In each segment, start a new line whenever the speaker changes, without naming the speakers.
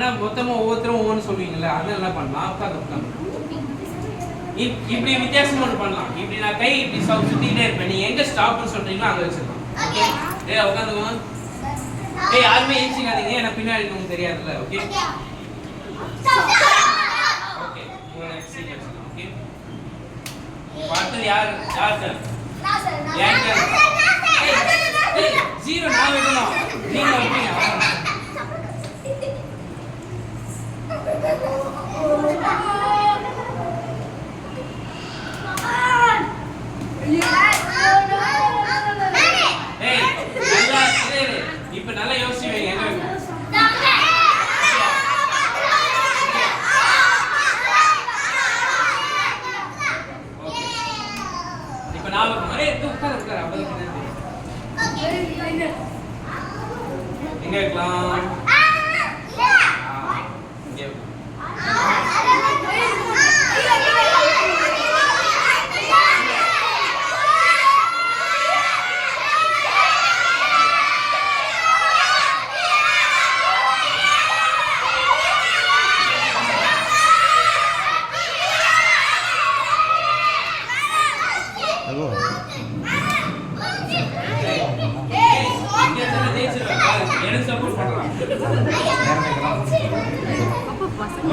வேணா மொத்தமா ஒவ்வொருத்தரும் ஒவ்வொன்று சொல்லுவீங்கல்ல, அது என்ன பண்ணலாம்? உட்காந்து இப்படி வித்தியாசம் ஒன்று பண்ணலாம். இப்படி நான் கை இப்படி சுத்திக்கிட்டே இருப்பேன். நீ எங்க ஸ்டாப்னு சொல்றீங்களோ அங்க வச்சிடலாம். ஓகே? உட்காந்துக்கோ. யாருமே ஏசிக்காதீங்க, எனக்கு பின்னாடி உங்களுக்கு தெரியாதுல்ல. ஓகே ஓகே, உங்களை நெக்ஸ்ட் சீட் வச்சிடலாம். ஓகே, அடுத்தது யார் சார்? ஜீரோ நான் வைக்கணும், நீங்க வைப்பீங்க. இப்ப நல்லா யோசிச்சு எங்க இப்ப நான் உட்கார எங்க வைக்கலாம்? எனக்கு சப்போர்ட் பண்றான்.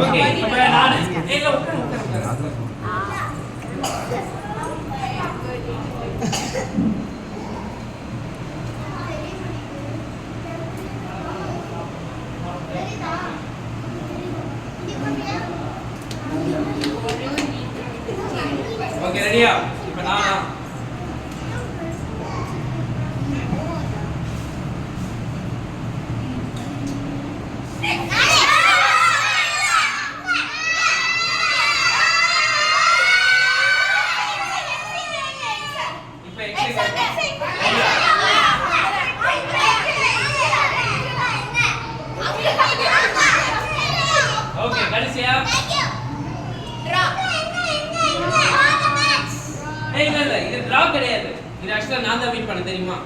ஓகே, இப்போ நான் இல்ல உட்காரு. ஓகே, ரெடியா? இப்போ நான் ஓகே, கடைசியா இல்ல இது டிரா கிடையாது. இது ஆக்சுவலா நான் தான் வின் பண்ண, தெரியுமா?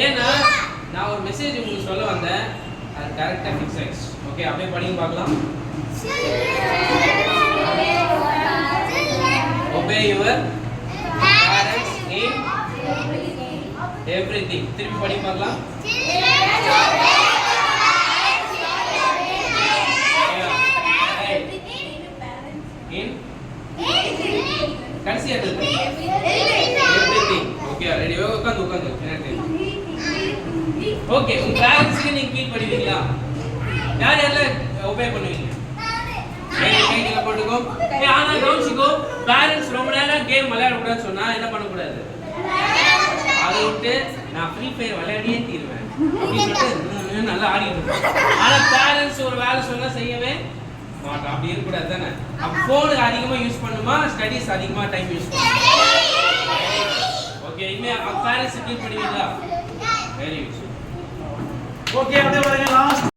ஏன்னா நான் ஒரு மெசேஜ் உங்களுக்கு சொல்ல வந்தேன், அது கரெக்டா ஃபிக்ஸ் ஆயிடுச்சு. ஓகே, அப்படியே படிங்க பார்க்கலாம். Obey your parents in everything. திருப்பி படிங்க பார்க்கலாம். கடைசியா எவ்ரிதிங். Okay, ready? உட்காந்து ஓகே, உங்க பேரண்ட்ஸ்க்கு நீங்க கீழ் படிவீங்களா? யார் யாரெல்லாம் ஒபே பண்ணுவீங்க? கையில போட்டுக்கோ. ஆனா கவுன்சிக்கோ, பேரண்ட்ஸ் ரொம்ப நேரம் கேம் விளையாட கூடாதுன்னு சொன்னா என்ன பண்ண கூடாது? அதை விட்டு நான் ஃப்ரீ ஃபயர் விளையாடியே தீருவேன் அப்படின்னு சொல்லிட்டு நல்லா ஆடிட்டு இருப்பேன். ஆனா பேரண்ட்ஸ் ஒரு வேலை சொன்னா செய்யவே மாட்டோம். அப்படி இருக்கக்கூடாது தானே? அப்போ ஃபோனு அதிகமாக யூஸ் பண்ணுமா, ஸ்டடீஸ் அதிகமாக டைம் யூஸ் பண்ணுமா? ஓகே, இனிமேல் பேரண்ட்ஸ் கீழ் பண்ணுவீங்களா? Very good. ஓகே, அப்படியே பாருங்க. லாஸ்ட்